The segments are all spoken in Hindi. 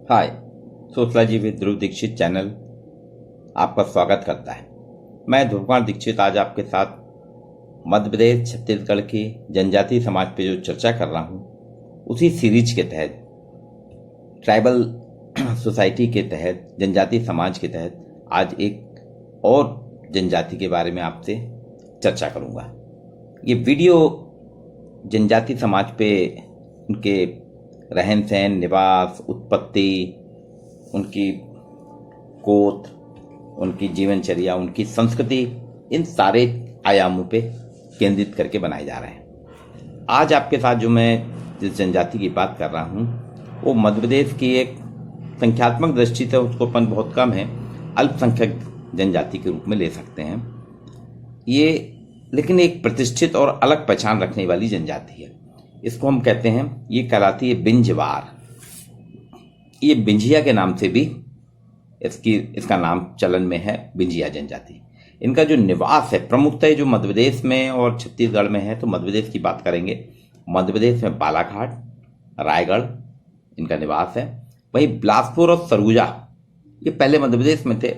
Hi, sociology with Dhruv Dikshit channel आपका स्वागत करता है। मैं ध्रुव कुमार दीक्षित आज आपके साथ मध्य प्रदेश छत्तीसगढ़ की जनजातीय समाज पे जो चर्चा कर रहा हूँ उसी सीरीज के तहत ट्राइबल सोसाइटी के तहत जनजातीय समाज के तहत आज एक और जनजाति के बारे में आपसे चर्चा करूँगा। ये वीडियो जनजातीय समाज पे उनके रहन सहन, निवास, उत्पत्ति, उनकी गोत्र, उनकी जीवनचर्या, उनकी संस्कृति, इन सारे आयामों पे केंद्रित करके बनाए जा रहे हैं। आज आपके साथ जो मैं जिस जनजाति की बात कर रहा हूँ वो मध्य प्रदेश की एक संख्यात्मक दृष्टि से उसको अपन बहुत कम है, अल्पसंख्यक जनजाति के रूप में ले सकते हैं ये, लेकिन एक प्रतिष्ठित और अलग पहचान रखने वाली जनजाति है। इसको हम कहते हैं, ये कहलाती है बिंजवार। ये बिंजिया के नाम से भी इसका नाम चलन में है, बिंजिया जनजाति। इनका जो निवास है प्रमुखतः जो मध्य प्रदेश में और छत्तीसगढ़ में है, तो मध्य प्रदेश की बात करेंगे। मध्य प्रदेश में बालाघाट, रायगढ़ इनका निवास है। वहीं बिलासपुर और सरगुजा ये पहले मध्य प्रदेश में थे।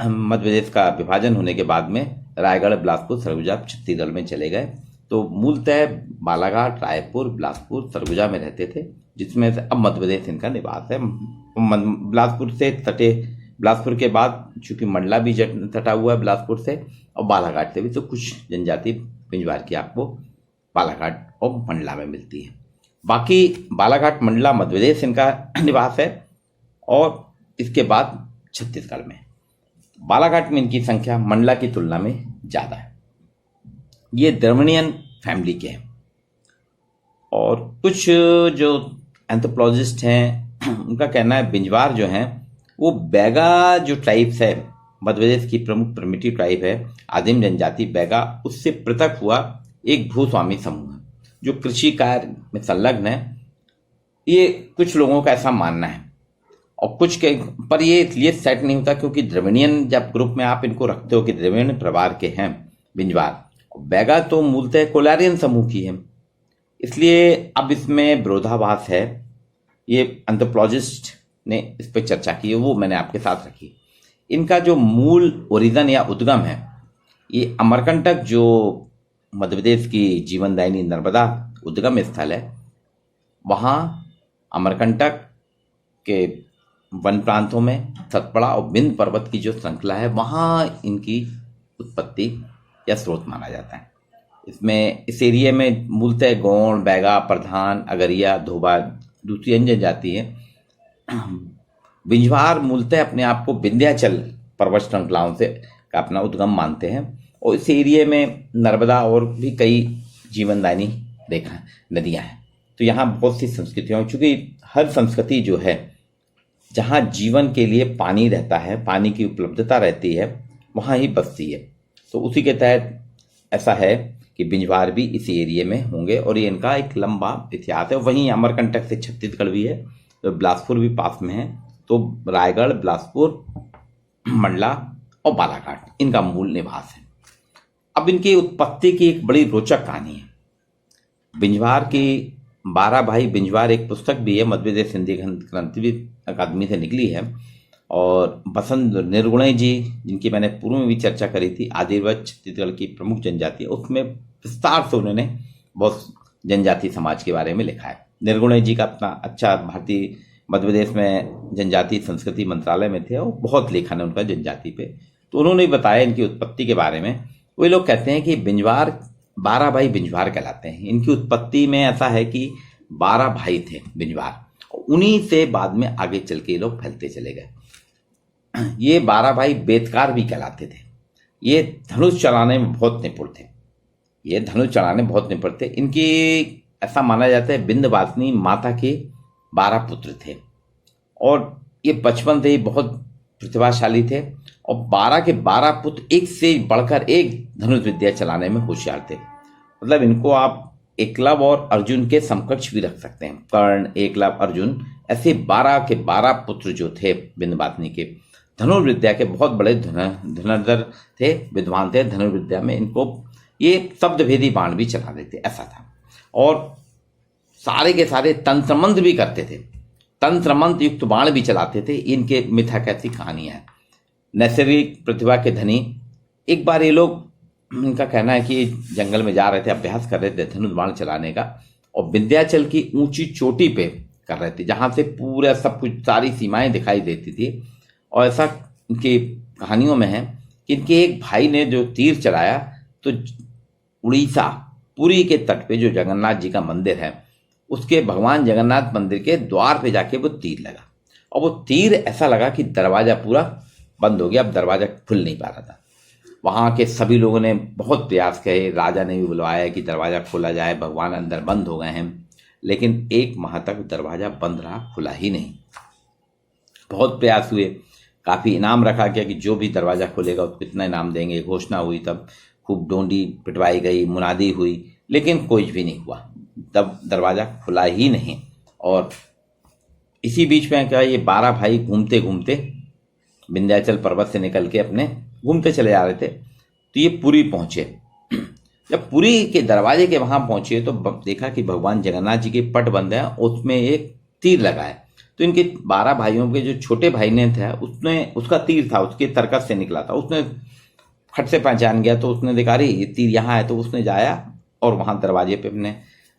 मध्य प्रदेश का विभाजन होने के बाद में रायगढ़, बिलासपुर, सरगुजा छत्तीसगढ़ में चले गए। तो मूलतः बालाघाट, रायपुर, बिलासपुर, सरगुजा में रहते थे, जिसमें से अब मध्य प्रदेश इनका निवास है। बिलासपुर से सटे, बिलासपुर के बाद चूंकि मंडला भी सटा हुआ है बिलासपुर से और बालाघाट से भी, तो कुछ जनजाति बिंजवार की आपको बालाघाट और मंडला में मिलती है। बाकी बालाघाट, मंडला, मध्य प्रदेश इनका निवास है और इसके बाद छत्तीसगढ़ में। बालाघाट में इनकी संख्या मंडला की तुलना में ज़्यादा है। ये द्रविड़ियन फैमिली के हैं और कुछ जो एंथ्रोपोलॉजिस्ट हैं उनका कहना है बिंजवार जो हैं वो बैगा जो ट्राइब्स है, मध्य प्रदेश की प्रमुख प्रिमिटिव ट्राइब है, आदिम जनजाति बैगा, उससे पृथक हुआ एक भूस्वामी समूह है जो कृषि कार्य में संलग्न है। ये कुछ लोगों का ऐसा मानना है और कुछ के पर ये इसलिए सेट नहीं होता क्योंकि द्रविड़ियन जब ग्रुप में आप इनको रखते हो कि द्रविड़ियन परिवार के हैं बिंजवार, बैगा तो मूलतः कोलारियन समूह की है, इसलिए अब इसमें विरोधाभास है। ये एंथ्रोपोलॉजिस्ट ने इस पर चर्चा की है, वो मैंने आपके साथ रखी। इनका जो मूल ओरिजिन या उद्गम है ये अमरकंटक, जो मध्य प्रदेश की जीवनदायिनी नर्मदा उद्गम स्थल है, वहाँ अमरकंटक के वन प्रांतों में सतपड़ा और बिंद पर्वत की जो श्रृंखला है वहाँ इनकी उत्पत्ति या स्रोत माना जाता है। इसमें इस एरिया में मूलतः गोंड, बैगा, प्रधान, अगरिया, धोबा दूसरी अन्य जाति है। बिंजवार मूलतः अपने आप को विंध्याचल पर्वत श्रृंखलाओं से का अपना उद्गम मानते हैं और इस एरिया में नर्मदा और भी कई जीवनदायिनी रेखा नदियां हैं। तो यहाँ बहुत सी संस्कृतियाँ, चूँकि हर संस्कृति जो है जहाँ जीवन के लिए पानी रहता है, पानी की उपलब्धता रहती है, वहाँ ही बसती है। तो उसी के तहत ऐसा है कि बिंजवार भी इसी एरिया में होंगे और ये इनका एक लंबा इतिहास है। वहीं अमरकंटक से छत्तीसगढ़ भी है, तो बिलासपुर भी पास में है। तो रायगढ़, बिलासपुर, मंडला और बालाघाट इनका मूल निवास है। अब इनकी उत्पत्ति की एक बड़ी रोचक कहानी है। बिंजवार की 12 भाई बिंजवार एक पुस्तक भी है, मध्य प्रदेश हिंदी क्रांति अकादमी से निकली है और बसंत निर्गुणे जी, जिनकी मैंने पूर्व में भी चर्चा करी थी, आदिवासी छत्तीसगढ़ की प्रमुख जनजाति है, उसमें विस्तार से उन्होंने बहुत जनजाति समाज के बारे में लिखा है। निर्गुणे जी का अपना अच्छा भारतीय मध्य प्रदेश में जनजाति संस्कृति मंत्रालय में थे और बहुत लेखन है उनका जनजाति पे। तो उन्होंने बताया इनकी उत्पत्ति के बारे में। वे लोग कहते हैं कि बिंजवार 12 भाई बिंजवार कहलाते हैं। इनकी उत्पत्ति में ऐसा है कि 12 भाई थे बिंजवार, उन्हीं से बाद में आगे चल के ये लोग फैलते चले गए। ये 12 भाई बेतकार भी कहलाते थे। ये धनुष चलाने में बहुत निपुण थे। इनकी ऐसा माना जाता है विंध्यवासिनी माता के 12 पुत्र थे और ये बचपन से ही बहुत प्रतिभाशाली थे और 12 के 12 पुत्र एक से बढ़कर एक धनुष विद्या चलाने में होशियार थे। मतलब इनको आप एकलव्य और अर्जुन के समकक्ष भी रख सकते हैं। कर्ण, एकलव्य, अर्जुन, ऐसे 12 के 12 पुत्र जो थे विंध्यवासिनी के, धनुर्विद्या के बहुत बड़े धनुर्धर थे, विद्वान थे धनुर्विद्या में। इनको ये शब्दभेदी बाण भी चला देते, ऐसा था। और सारे के सारे तंत्र मंत्र भी करते थे। तंत्र मंत्र युक्त बाण भी चलाते थे। इनके मिथक ऐसी कहानियां हैं। नैसर्गिक प्रतिभा के धनी। एक बार ये लोग, इनका कहना है कि जंगल में जा रहे थे, अभ्यास कर रहे थे धनुष बाण चलाने का, और विंध्याचल की ऊंची चोटी पे कर रहे थे, जहां से पूरा सब कुछ, सारी सीमाएं दिखाई देती थी। और ऐसा इनकी कहानियों में है कि इनके एक भाई ने जो तीर चलाया, तो उड़ीसा पुरी के तट पे जो जगन्नाथ जी का मंदिर है, उसके भगवान जगन्नाथ मंदिर के द्वार पे जाके वो तीर लगा, और वो तीर ऐसा लगा कि दरवाजा पूरा बंद हो गया, अब दरवाजा खुल नहीं पा रहा था। वहां के सभी लोगों ने बहुत प्रयास किए, राजा ने भी बुलवाया कि दरवाजा खोला जाए, भगवान अंदर बंद हो गए हैं, लेकिन एक माह तक दरवाजा बंद रहा, खुला ही नहीं। बहुत प्रयास हुए, काफी इनाम रखा गया कि जो भी दरवाजा खोलेगा उसको इतना इनाम देंगे, घोषणा हुई, तब खूब डोंडी पिटवाई गई, मुनादी हुई, लेकिन कुछ भी नहीं हुआ, तब दरवाजा खुला ही नहीं। और इसी बीच में क्या, ये 12 भाई घूमते घूमते विंध्याचल पर्वत से निकल के अपने घूमते चले जा रहे थे, तो ये पुरी पहुंचे। जब पुरी के दरवाजे के वहां पहुंचे तो देखा कि भगवान जगन्नाथ जी के पट बंद है, उसमें एक तीर लगा है। तो इनके 12 भाइयों के जो छोटे भाई ने था, उसने, उसका तीर था, उसके तरकस से निकला था, उसने फट से पहचान गया। तो उसने देखा, अरे ये तीर यहाँ है, तो उसने जाया और वहां दरवाजे पे अपने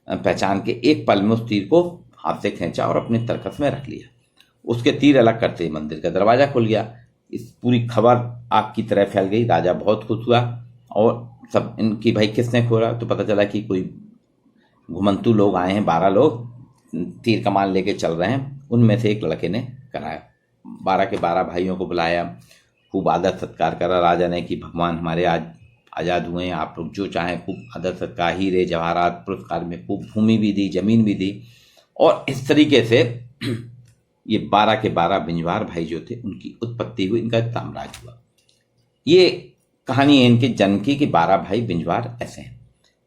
पहचान के एक पल में उस तीर को हाथ से खींचा और अपने तरकस में रख लिया। उसके तीर अलग करते ही मंदिर का दरवाजा खुल गया। इस पूरी खबर आग की तरह फैल गई। राजा बहुत खुश हुआ, और सब इनकी, भाई किसने खोला, तो पता चला कि कोई घुमंतू लोग आए हैं, 12 लोग तीर कमान लेके चल रहे हैं, उनमें से एक लड़के ने कराया। 12 के 12 भाइयों को बुलाया, खूब आदर सत्कार करा राजा ने कि भगवान हमारे आज आज़ाद हुए हैं, आप लोग जो चाहें खूब आदर सत्कार, हीरे जवाहरात पुरस्कार में, खूब भूमि भी दी, जमीन भी दी। और इस तरीके से ये 12 के 12 बिंजवार भाई जो थे, उनकी उत्पत्ति हुई, इनका साम्राज्य हुआ। ये कहानी है इनके जन्म की कि 12 भाई बिंजवार ऐसे हैं।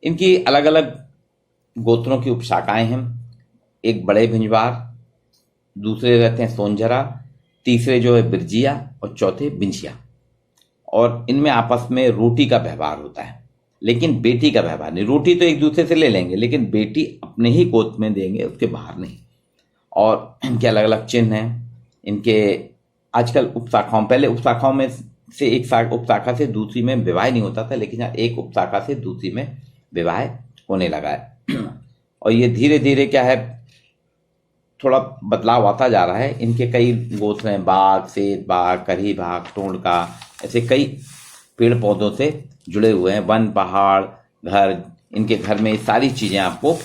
इनकी अलग अलग गोत्रों की उपशाखाएं हैं। एक बड़े बिंजवार, दूसरे रहते हैं सोनजरा, तीसरे जो है बिरजिया, और चौथे बिंजिया। और इनमें आपस में रोटी का व्यवहार होता है, लेकिन बेटी का व्यवहार नहीं। रोटी तो एक दूसरे से ले लेंगे, लेकिन बेटी अपने ही गोद में देंगे, उसके बाहर नहीं। और इनके अलग अलग चिन्ह हैं। इनके आजकल उपशाखाओं, पहले उपशाखाओं में से एक उपशाखा से दूसरी में विवाह नहीं होता था, लेकिन एक उपशाखा से दूसरी में विवाह होने लगा है। और ये धीरे धीरे क्या है, थोड़ा बदलाव आता जा रहा है। इनके कई गोत्र हैं, बाघ, सेत बाघ, करही बाघ, टोंडका, ऐसे कई पेड़ पौधों से जुड़े हुए हैं। वन, पहाड़, घर, इनके घर में सारी चीजें आपको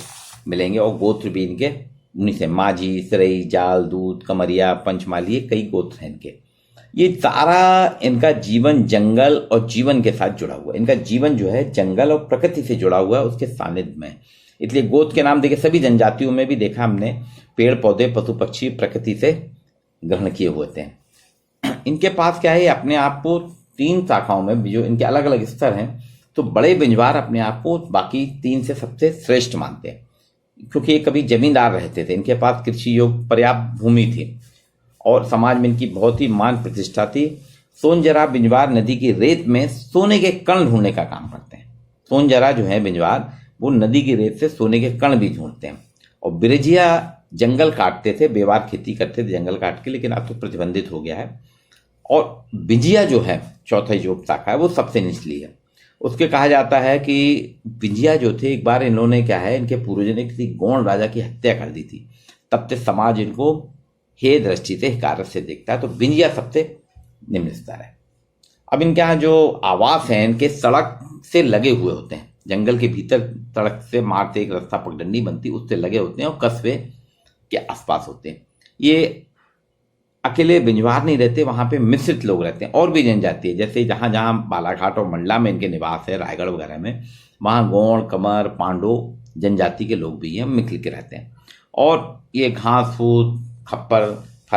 मिलेंगे। और गोत्र भी इनके उन्हीं से, माझी, सिरई, जाल, दूध, कमरिया, पंचमाली, ये कई गोत्र हैं इनके। ये सारा इनका जीवन जंगल और जीवन के साथ जुड़ा हुआ है। इनका जीवन जो है जंगल और प्रकृति से जुड़ा हुआ है, उसके सानिध्य में। इसलिए गोत्र के नाम देखिए, सभी जनजातियों में भी देखा हमने, पेड़ पौधे, पशु पक्षी प्रकृति से ग्रहण किए हुए थे। इनके पास क्या है, अपने आप को 3 शाखाओं में जो इनके अलग अलग स्तर हैं, तो बड़े बिंजवार अपने आप को बाकी 3 से सबसे श्रेष्ठ मानते हैं, क्योंकि ये कभी जमींदार रहते थे। इनके पास कृषि योग्य पर्याप्त भूमि थी और समाज में इनकी बहुत ही मान प्रतिष्ठा थी। सोनजरा बिंजवार नदी की रेत में सोने के कण ढूंढने का काम करते हैं। सोनजरा जो है बिंजवार, वो नदी की रेत से सोने के कण भी ढूंढते हैं। और बिरजिया जंगल काटते थे, बेवार खेती करते थे जंगल काट के, लेकिन अब तो प्रतिबंधित हो गया है। और बिंजिया जो है, चौथा जो शाखा है, वो सबसे निचली है। उसके कहा जाता है कि बिंजिया जो थे, एक बार इन्होंने क्या है, इनके पूर्वजों ने किसी गौण राजा की हत्या कर दी थी। तब से समाज इनको हे दृष्टि से, हिकारत से देखता है। तो बिंजिया सबसे निम्न स्तर है। अब इनके यहाँ जो आवास हैं, इनके सड़क से लगे हुए होते हैं, जंगल के भीतर सड़क से मारते एक रास्ता पगडंडी बनती, उससे लगे होते हैं और कस्बे के आसपास होते हैं। ये अकेले बिंजवार नहीं रहते, वहां पे मिश्रित लोग रहते हैं, और भी जनजाति है। जैसे जहां जहां बालाघाट और मंडला में इनके निवास है, रायगढ़ वगैरह में, वहां गौड़, कमर, पांडो जनजाति के लोग भी हैं, मिल के रहते हैं। और ये घास फूस, खप्पर,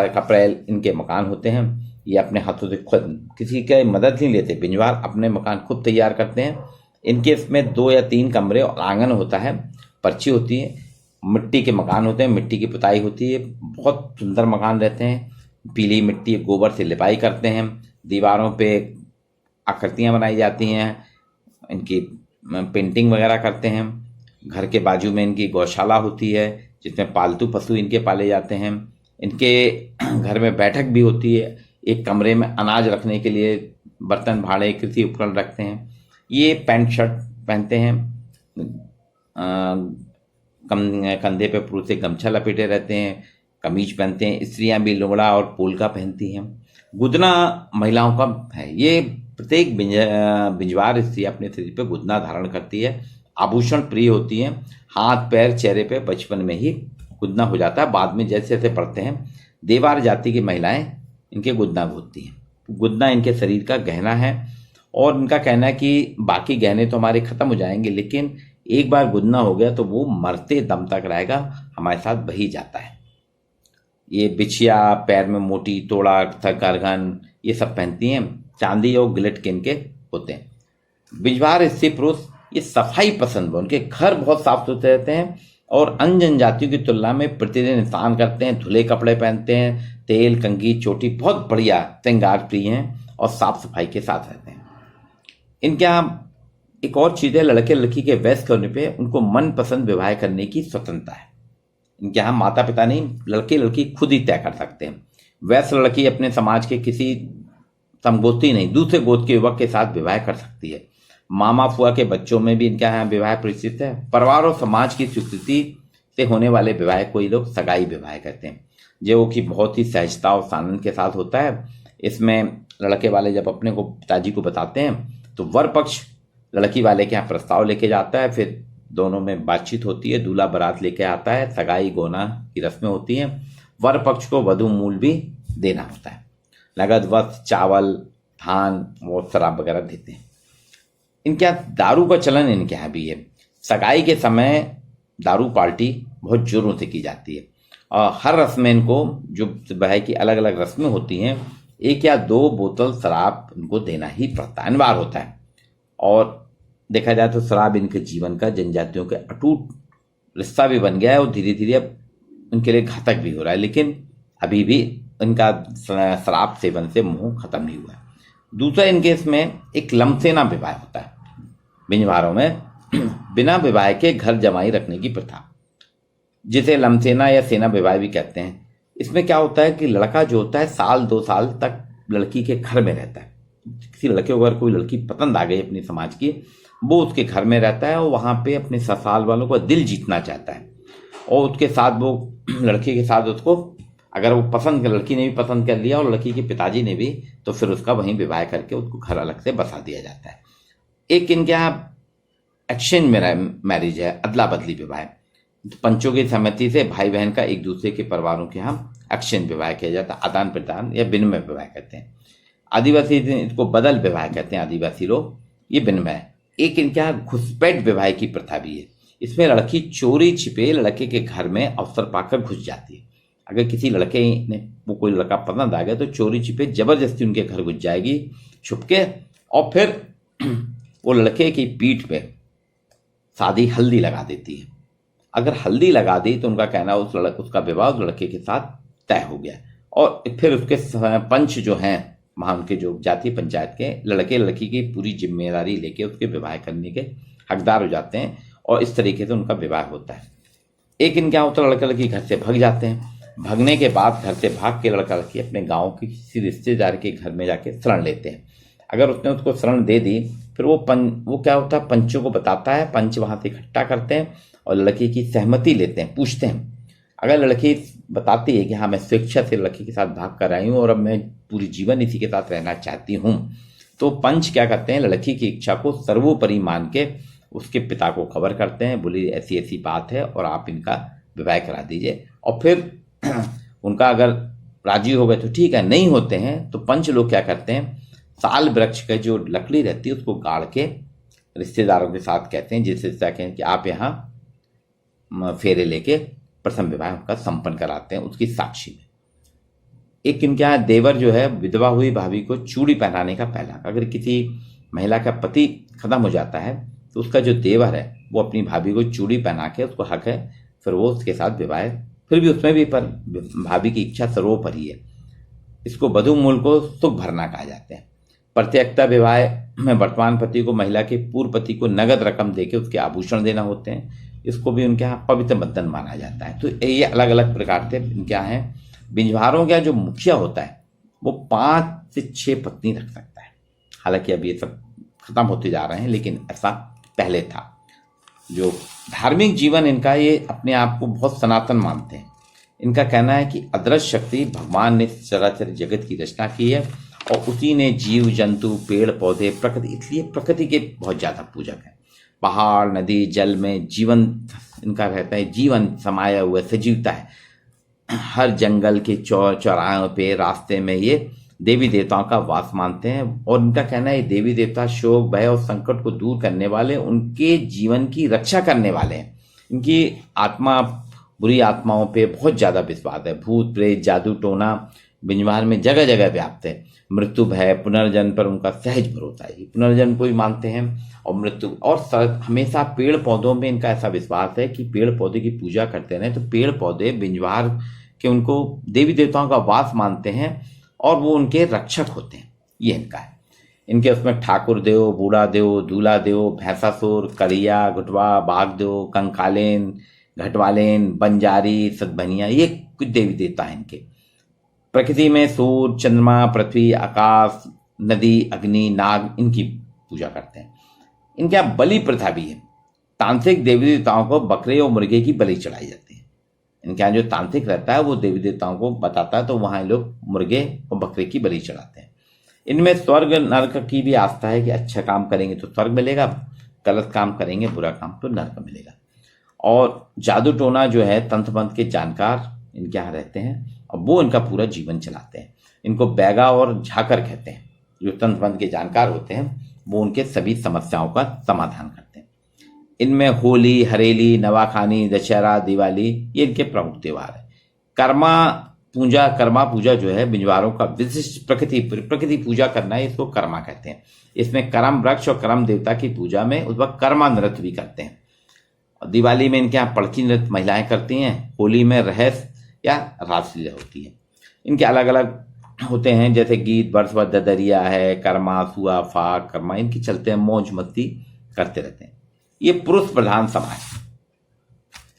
खपरेल इनके मकान होते हैं। ये अपने हाथों से खुद किसी की मदद नहीं लेते, बिंजवार अपने मकान खुद तैयार करते हैं। इनके इसमें 2 या 3 कमरे और आंगन होता है, पर्ची होती है, मिट्टी के मकान होते हैं, मिट्टी की पुताई होती है, बहुत सुंदर मकान रहते हैं। पीली मिट्टी, गोबर से लिपाई करते हैं, दीवारों पे आकृतियां बनाई जाती हैं, इनकी पेंटिंग वगैरह करते हैं। घर के बाजू में इनकी गौशाला होती है, जिसमें पालतू पशु इनके पाले जाते हैं। इनके घर में बैठक भी होती है। एक कमरे में अनाज रखने के लिए बर्तन भाड़े कृषि उपकरण रखते हैं। ये पैंट शर्ट पहनते हैं, कंधे पे पुरुष से गमछा लपेटे रहते हैं, कमीज पहनते हैं। स्त्रियां भी लुगड़ा और पोलका पहनती हैं। गुदना महिलाओं का है। ये प्रत्येक बिंजवार स्त्री अपने शरीर पे गुदना धारण करती है। आभूषण प्रिय होती हैं। हाथ पैर चेहरे पे बचपन में ही गुदना हो जाता है, बाद में जैसे जैसे पढ़ते हैं। देवार जाति की महिलाएं इनके गुदना होती हैं। गुदना इनके शरीर का गहना है और इनका कहना है कि बाकी गहने तो हमारे खत्म हो जाएंगे, लेकिन एक बार गुदना हो गया तो वो मरते दम तक रहेगा, हमारे साथ बही जाता है। ये बिछिया, पैर में मोटी तोड़ा, करघन, ये सब पहनती हैं। चांदी और गिलट के इनके होते हैं। बिजवार स्त्री पुरुष ये सफाई पसंद है। उनके घर बहुत साफ सुथरे रहते हैं और अन्य जनजातियों की तुलना में प्रतिदिन स्नान करते हैं, धुले कपड़े पहनते हैं, तेल कंघी चोटी बहुत बढ़िया श्रृंगार प्रिय हैं और साफ सफाई के साथ रहते हैं। इनके यहाँ एक और चीज़ है, लड़के लड़की के वयस्क होने पे उनको मनपसंद विवाह करने की स्वतंत्रता है। इनके यहाँ माता पिता नहीं, लड़के लड़की खुद ही तय कर सकते हैं। वयस्क लड़की अपने समाज के किसी समगोत्री नहीं, दूसरे गोत्र के युवक के साथ विवाह कर सकती है। मामा फुआ के बच्चों में भी इनके यहाँ विवाह परिचित है। परिवार और समाज की स्वीकृति से होने वाले विवाह को ये लोग सगाई विवाह कहते हैं, जो कि बहुत ही सहजता और आनंद के साथ होता है। इसमें लड़के वाले जब अपने को पिताजी को बताते हैं तो वर पक्ष लड़की वाले के यहाँ प्रस्ताव लेके जाता है, फिर दोनों में बातचीत होती है, दूल्हा बारात लेके आता है, सगाई गोना की रस्में होती हैं। वर पक्ष को वधु मूल भी देना होता है। नगद वस्त्र, चावल, धान और शराब वगैरह देते हैं। इनके यहाँ दारू का चलन इनके यहाँ भी है। सगाई के समय दारू पार्टी बहुत जोरों से की जाती है और हर रस्म में इनको, जो विवाह की अलग अलग रस्में होती हैं, 1 या 2 बोतल शराब इनको देना ही पड़ता है, अनिवार्य होता है। और देखा जाए तो शराब इनके जीवन का जनजातियों के अटूट रिश्ता भी बन गया है और धीरे धीरे अब इनके लिए घातक भी हो रहा है, लेकिन अभी भी इनका शराब सेवन से मोह खत्म नहीं हुआ है। दूसरा इनके इसमें एक लमसेना विवाह होता है। बिंजवारों में बिना विवाह के घर जमाई रखने की प्रथा, जिसे लमसेना या सेना विवाह भी कहते हैं। इसमें क्या होता है कि लड़का जो होता है 1-2 साल तक लड़की के घर में रहता है। किसी लड़के को अगर कोई लड़की पसंद आ गई अपनी समाज की, वो उसके घर में रहता है और वहाँ पे अपने ससुराल वालों को दिल जीतना चाहता है और उसके साथ वो लड़की के साथ उसको, अगर वो पसंद कर, लड़की ने भी पसंद कर लिया और लड़की के पिताजी ने भी, तो फिर उसका वहीं विवाह करके उसको घर अलग से बसा दिया जाता है। एक इनके यहाँ एक्सचेंज मैरिज है, अदला बदली विवाह। पंचों की सहमति से भाई बहन का एक दूसरे के परिवारों के यहाँ एक्सचेंज विवाह किया जाता है, आदान प्रदान या विनिमय विवाह कहते हैं। आदिवासी इसको बदल विवाह कहते हैं, आदिवासी लोग ये विनिमय। एक इनके यहाँ घुसपैठ विवाह की प्रथा भी है। इसमें लड़की चोरी छिपे लड़के के घर में अवसर पाकर घुस जाती है। अगर किसी लड़के ने, वो कोई लड़का पसंद आ गया तो चोरी छिपे जबरदस्ती उनके घर घुस जाएगी छुपके, और फिर वो लड़के की पीठ पे सादी हल्दी लगा देती है। अगर हल्दी लगा दी तो उनका कहना उसका विवाह उस लड़के के साथ तय हो गया। और फिर उसके पंच जो हैं वहाँ, उनके जो जातीय पंचायत के लड़के लड़की की पूरी जिम्मेदारी लेके उसके विवाह करने के हकदार हो जाते हैं और इस तरीके से उनका विवाह होता है। एक इनके यहाँ होता है, लड़का लड़की घर से भाग जाते हैं। भागने के बाद घर से भाग के लड़का लड़की अपने गांव के किसी रिश्तेदार के घर में जाके शरण लेते हैं। अगर उसने उसको शरण दे दी, फिर वो क्या होता है, पंचों को बताता है। पंच वहाँ से इकट्ठा करते हैं और लड़की की सहमति लेते हैं, पूछते हैं। अगर लड़की बताती है कि हाँ मैं स्वेच्छा से लड़की के साथ भाग कर आई हूँ और अब मैं पूरी जीवन इसी के साथ रहना चाहती हूँ, तो पंच क्या करते हैं, लड़की की इच्छा को सर्वोपरि मान के उसके पिता को खबर करते हैं, बोली ऐसी ऐसी बात है और आप इनका विवाह करा दीजिए। और फिर उनका अगर राजी हो गए तो ठीक है, नहीं होते हैं तो पंच लोग क्या करते हैं, साल वृक्ष का जो लकड़ी रहती है उसको गाड़ के रिश्तेदारों के साथ कहते हैं, जिससे कहें कि आप यहाँ फेरे लेके प्रथम विवाह का संपन्न कराते हैं उसकी साक्षी में। एक इनके यहाँ देवर जो है, विधवा हुई भाभी को चूड़ी पहनाने का पहला। अगर किसी महिला का पति खत्म हो जाता है तो उसका जो देवर है वो अपनी भाभी को चूड़ी पहना के, उसको हक है फिर वो उसके साथ विवाह, फिर भी उसमें भी पर भाभी की इच्छा सर्वोपरि है। इसको वधू मूल को सुख भरना कहा जाते हैं। प्रत्यक्षता विवाह में वर्तमान पति को महिला के पूर्व पति को नगद रकम देके उसके आभूषण देना होते हैं। इसको भी उनके यहाँ पवित्र बंधन माना जाता है। तो ये अलग अलग प्रकार से इनके यहाँ है। बिंजवारों का जो मुखिया होता है वो 5 से 6 पत्नी रख सकता है। हालांकि अब ये सब खत्म होते जा रहे हैं, लेकिन ऐसा पहले था। जो धार्मिक जीवन इनका, ये अपने आप को बहुत सनातन मानते हैं। इनका कहना है कि अदृश्य शक्ति भगवान ने चराचर जगत की रचना की है और उसी ने जीव जंतु पेड़ पौधे प्रकृति, इसलिए प्रकृति के बहुत ज़्यादा पूजक हैं। पहाड़ नदी जल में जीवन इनका रहता है, जीवन समाया हुआ सजीवता है। हर जंगल के चौराहों पे रास्ते में ये देवी देवताओं का वास मानते हैं और इनका कहना है देवी देवता शोक भय और संकट को दूर करने वाले, उनके जीवन की रक्षा करने वाले हैं। इनकी आत्मा, बुरी आत्माओं पे बहुत ज़्यादा विश्वास है। भूत प्रेत जादू टोना बिंजवार में जगह जगह व्याप्त है। मृत्यु भय पुनर्जन्म पर उनका सहज भरोसा है, पुनर्जन्म को भी मानते हैं और मृत्यु और हमेशा पेड़ पौधों में इनका ऐसा विश्वास है कि पेड़ पौधे की पूजा करते रहे तो पेड़ पौधे बिंजवार के उनको देवी देवताओं का वास मानते हैं और वो उनके रक्षक होते हैं। ये इनका है। इनके उसमें ठाकुर देव, बूढ़ा देव, दूल्हा देव, भैंसासुर, करिया, घुटवा, बाघ देव, कंकालेन, घटवालेन, बंजारी, सतभनिया, ये कुछ देवी देवता हैं इनके। प्रकृति में सूर्य, चंद्रमा, पृथ्वी, आकाश, नदी, अग्नि, नाग, इनकी पूजा करते हैं। इनके यहाँ बलि प्रथा भी है। तांत्रिक देवी देवताओं को बकरे और मुर्गे की बलि चढ़ाई जाती है। इनके यहाँ जो तांत्रिक रहता है वो देवी देवताओं को बताता है, तो वहाँ लोग मुर्गे और बकरे की बलि चढ़ाते हैं। इनमें स्वर्ग नरक की भी आस्था है कि अच्छा काम करेंगे तो स्वर्ग मिलेगा, गलत काम करेंगे, बुरा काम तो नरक मिलेगा। और जादू टोना जो है, तंत्र मंत्र के जानकार इनके यहाँ रहते हैं और वो इनका पूरा जीवन चलाते हैं। इनको बैगा और झाकर कहते हैं। जो तंत्र मंत्र के जानकार होते हैं वो उनके सभी समस्याओं का समाधान करते हैं। इनमें होली, हरेली, नवाखानी, दशहरा, दिवाली, ये इनके प्रमुख त्योहार है। कर्मा पूजा जो है बिंजवारों का विशिष्ट प्रकृति पूजा करना है, इसको कर्मा कहते हैं। इसमें करम वृक्ष और करम देवता की पूजा में उस वक्त कर्मा नृत्य भी करते हैं। और दिवाली में इनके यहाँ पड़की नृत्य महिलाएं करती हैं। होली में रहस्य या रासलीला होती है। इनके अलग अलग होते हैं, जैसे गीत, बरस दरिया है, कर्मा, सुआ, फाक, कर्मा, इनकी चलते हैं, मौज मस्ती करते रहते हैं। ये पुरुष प्रधान समाज,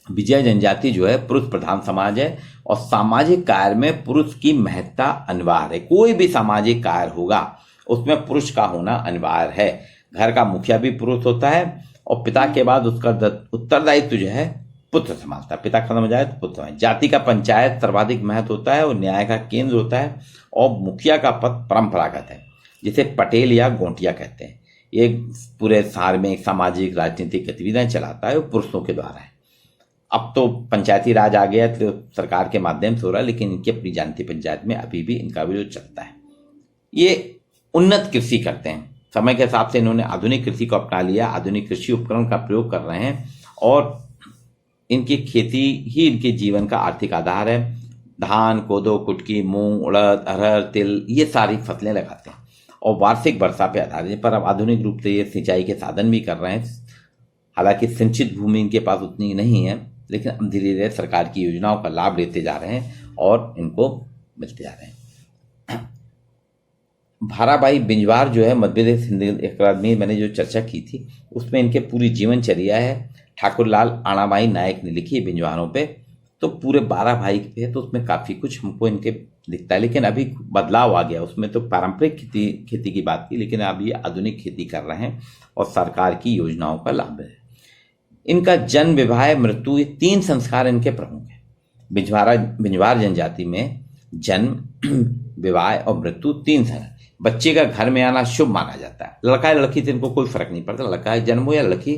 विजय जनजाति जो है पुरुष प्रधान समाज है और सामाजिक कार्य में पुरुष की महत्ता अनिवार्य है। कोई भी सामाजिक कार्य होगा उसमें पुरुष का होना अनिवार्य है। घर का मुखिया भी पुरुष होता है और पिता के बाद उसका उत्तरदायित्व जो है पुत्र संभालता है। पिता खत्म हो जाए तो पुत्र संभालता है। जाति का पंचायत सर्वाधिक महत्व होता है और न्याय का केंद्र होता है और मुखिया का पद परंपरागत है, जिसे पटेल या गोंटिया कहते हैं। ये पूरे धार्मिक, सामाजिक, राजनीतिक गतिविधियां चलाता है वो पुरुषों के द्वारा है। अब तो पंचायती राज आ गया तो सरकार के माध्यम से हो रहा है, लेकिन इनकी अपनी जानती पंचायत में अभी भी इनका भी जो चलता है। ये उन्नत कृषि करते हैं। समय के हिसाब से इन्होंने आधुनिक कृषि को अपना लिया, आधुनिक कृषि उपकरण का प्रयोग कर रहे हैं और इनकी खेती ही इनके जीवन का आर्थिक आधार है। धान, कोदो, कुटकी, मूंग, उड़द, अरहर, तिल, ये सारी फसलें लगाते हैं और वार्षिक वर्षा पे आधारित, पर अब आधुनिक रूप से ये सिंचाई के साधन भी कर रहे हैं। हालांकि सिंचित भूमि इनके पास उतनी नहीं है, लेकिन अब धीरे धीरे सरकार की योजनाओं का लाभ लेते जा रहे हैं और इनको मिलते जा रहे हैं। भाराबाई बिंजवार जो है मध्य प्रदेश हिंदी अकादमी मैंने जो चर्चा की थी उसमें इनके पूरी जीवनचर्या है। ठाकुरलाल आणाबाई नायक ने लिखी है बिंजवारों पे, तो पूरे 12 भाई पे है, तो उसमें काफ़ी कुछ हमको इनके दिखता है। लेकिन अभी बदलाव आ गया, उसमें तो पारंपरिक खेती की बात की, लेकिन अब ये आधुनिक खेती कर रहे हैं और सरकार की योजनाओं का लाभ है। इनका जन्म, विवाह, मृत्यु, ये 3 संस्कार इनके प्रमुख हैं। बिंजवार जनजाति में जन्म, विवाह और मृत्यु 3 हैं। बच्चे का घर में आना शुभ माना जाता है। लड़का या लड़की से इनको कोई फर्क नहीं पड़ता, लड़का जन्म हो या लड़की,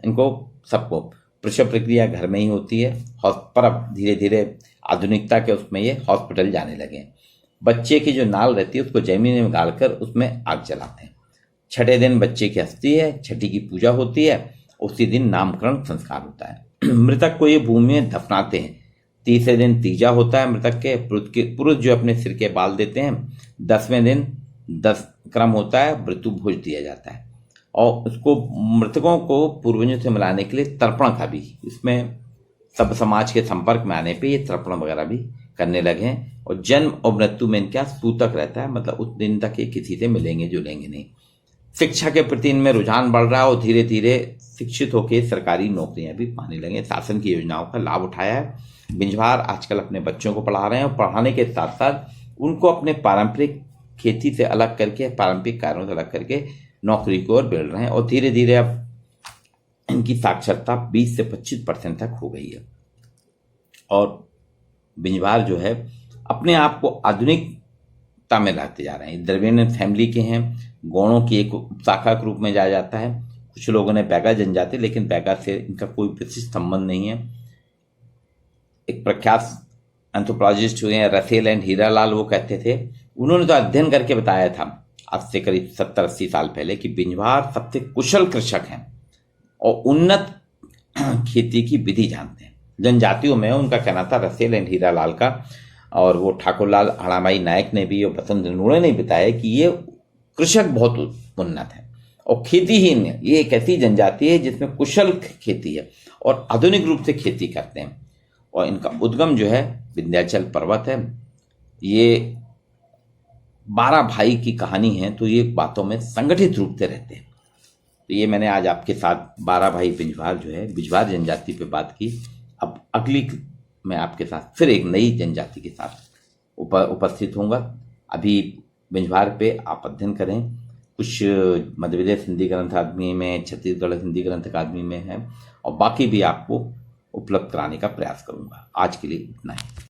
इनको सबको प्रसव प्रक्रिया घर में ही होती है। पर अब धीरे धीरे आधुनिकता के उसमें ये हॉस्पिटल जाने लगे। बच्चे की जो नाल रहती है उसको जमीन में गाड़कर उसमें आग जलाते हैं। 6ठे दिन बच्चे की अस्थि है, छठी की पूजा होती है, उसी दिन नामकरण संस्कार होता है। मृतक को ये भूमि में दफनाते हैं। 30वें दिन तीजा होता है मृतक के। पुरुष जो अपने सिर के बाल देते हैं। 10वें दिन 10 क्रम होता है, मृत्यु भोज दिया जाता है और उसको मृतकों को पूर्वजों से मिलाने के लिए तर्पण का भी, इसमें सब समाज के संपर्क में आने पे ये तर्पण वगैरह भी करने लगे हैं। और जन्म और मृत्यु में इनका सूतक रहता है, मतलब उस दिन तक ये किसी से मिलेंगे जुलेंगे नहीं। शिक्षा के प्रति इनमें रुझान बढ़ रहा है और धीरे धीरे शिक्षित होकर सरकारी नौकरियां भी पाने लगे। शासन की योजनाओं का लाभ उठाया है। बिंजवार आजकल अपने बच्चों को पढ़ा रहे हैं और पढ़ाने के साथ साथ उनको अपने पारंपरिक खेती से अलग करके, पारंपरिक कार्यों से अलग करके नौकरी को और बढ़ रहे हैं और धीरे धीरे अब इनकी साक्षरता 20 से 25% तक हो गई है। और बिंजवार जो है अपने आप को आधुनिकता में लाते जा रहे हैं। द्रविड़ फैमिली के हैं, गौड़ों की एक शाखा के रूप में जाया जाता है। कुछ लोगों ने बैगा जनजाति, लेकिन बैगा से इनका कोई विशिष्ट संबंध नहीं है। एक प्रख्यात एंथ्रोपोलॉजिस्ट हुए हैं रसेल एंड हीरालाल, वो कहते थे, उन्होंने तो अध्ययन करके बताया था आज से करीब 70-80 साल पहले कि बिंजवार सबसे कुशल कृषक हैं और उन्नत खेती की विधि जानते हैं। जनजातियों में उनका कहना था, रसेल एंड हीरालाल का, और वो ठाकुरलाल हड़ामाई नायक ने भी और बसंत नूड़े ने बताया कि ये कृषक बहुत उन्नत है और खेती ही नहीं, ये एक ऐसी जनजाति है जिसमें कुशल खेती है और आधुनिक रूप से खेती करते हैं। और इनका उद्गम जो है विंध्याचल पर्वत है। ये 12 भाई की कहानी है, तो ये बातों में संगठित रूप से रहते हैं। तो ये मैंने आज आपके साथ 12 भाई बिंजवार जो है, बिंजवार जनजाति पे बात की। अब अगली मैं आपके साथ फिर एक नई जनजाति के साथ उपस्थित होऊंगा। अभी बिंजवार पे आप अध्ययन करें। कुछ मध्य प्रदेश हिंदी ग्रंथ अकादमी में, छत्तीसगढ़ हिंदी ग्रंथ अकादमी में है और बाकी भी आपको उपलब्ध कराने का प्रयास करूंगा। आज के लिए इतना ही।